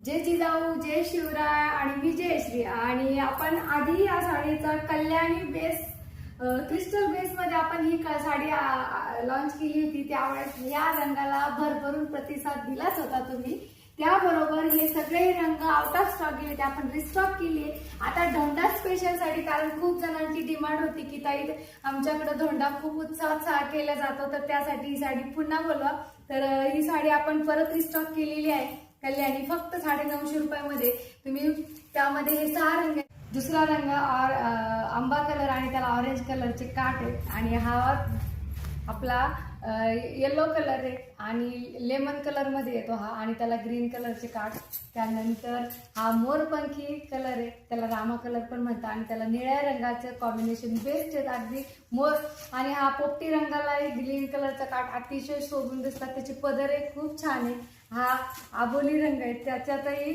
जय जिजाऊ, जय शिवराय आणि विजयश्री. आणि आपण आधी या साडीचा कल्याणी बेस क्रिस्टल बेस मध्ये आपण ही साडी लॉन्च केली होती. त्यावेळेस या रंगाला भरभरून प्रतिसाद दिलाच होता तुम्ही. त्याबरोबर हे सगळे रंग आउट ऑफ स्टॉक गेले, ते आपण रिस्टॉक केली आता धोंडा स्पेशल साठी. कारण खूप जणांची डिमांड होती की ताई आमच्याकडे धोंडा खूप उत्साहात केला जातो, तर त्यासाठी ही साडी पुन्हा बोलवा. तर ही साडी आपण परत रिस्टॉक केलेली आहे कल्याणी, फक्त 950 रुपयामध्ये. तुम्ही त्यामध्ये हे 6 रंग, दुसरा रंग आंबा कलर आणि त्याला ऑरेंज कलरचे काठ आहेत, आणि हा आपला येलो कलर आहे आणि लेमन कलर मध्ये येतो हा, आणि त्याला ग्रीन कलरचे काठ. त्यानंतर हा मोरपंखी कलर आहे, त्याला रामा कलर पण म्हणतात, आणि त्याला निळ्या रंगाचं कॉम्बिनेशन बेस्ट आहे अगदी मोर. आणि हा पोपटी रंगालाही ग्रीन कलरचा काठ अतिशय शोभून दिसतात. त्याची पदर आहे खूप छान आहे. हा आबोली रंग आहे, त्याच्यातही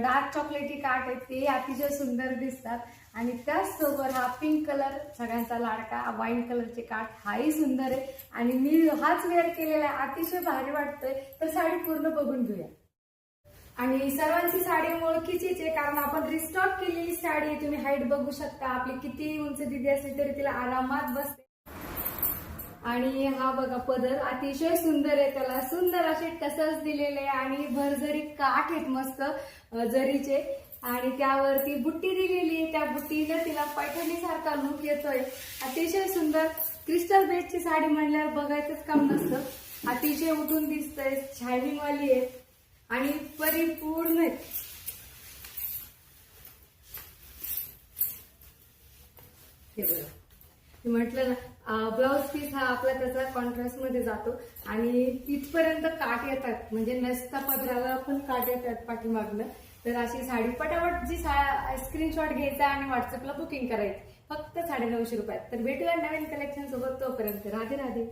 डार्क चॉकलेटी काठ आहेत, ते अतिशय सुंदर दिसतात. आणि त्याचसोबत हा पिंक कलर सगळ्यांचा लाडका वाईन कलरचे काठ, हाही सुंदर आहे. आणि मी हाच वेअर केलेला आहे, अतिशय भारी वाटतोय. तर साडी पूर्ण बघून घेऊया. आणि सर्वांची साडी ओळखीचीच आहे, कारण आपण रिस्टॉक केलेली साडी आहे. तुम्ही हाईट बघू शकता, आपली किती उंच दिदी असली तरी तिला आरामात बसते. आणि हा बघा पदर अतिशय सुंदर आहे, त्याला सुंदर असे टसल्स दिलेले आहे आणि भरजरी काठ आहेत मस्त जरीचे. आणि त्यावरती बुट्टी दिलेली आहे, त्या बुट्टीनं तिला पैठणी सारखा लुक येतोय. अतिशय सुंदर क्रिस्टल बेसची साडी म्हणल्यावर बघायचंच काम नसतं. अतिशय उठून दिसतंय, शायनिंग वाली आहे आणि परिपूर्ण आहे. हे बघा, म्हटलं ना ब्लाउज पीस हा आपला त्याचा कॉन्ट्रास्ट मध्ये जातो, आणि इथपर्यंत काठ येतात, म्हणजे नसता पदराला पण काठ येतात पाठीमागनं. तर अशी साडी पटापट जी स्क्रीनशॉट घ्यायचा आणि व्हॉट्सअपला बुकिंग करायची, फक्त 950 रुपयात. तर भेटूया नवीन कलेक्शन सोबत, तोपर्यंत राधे राधे.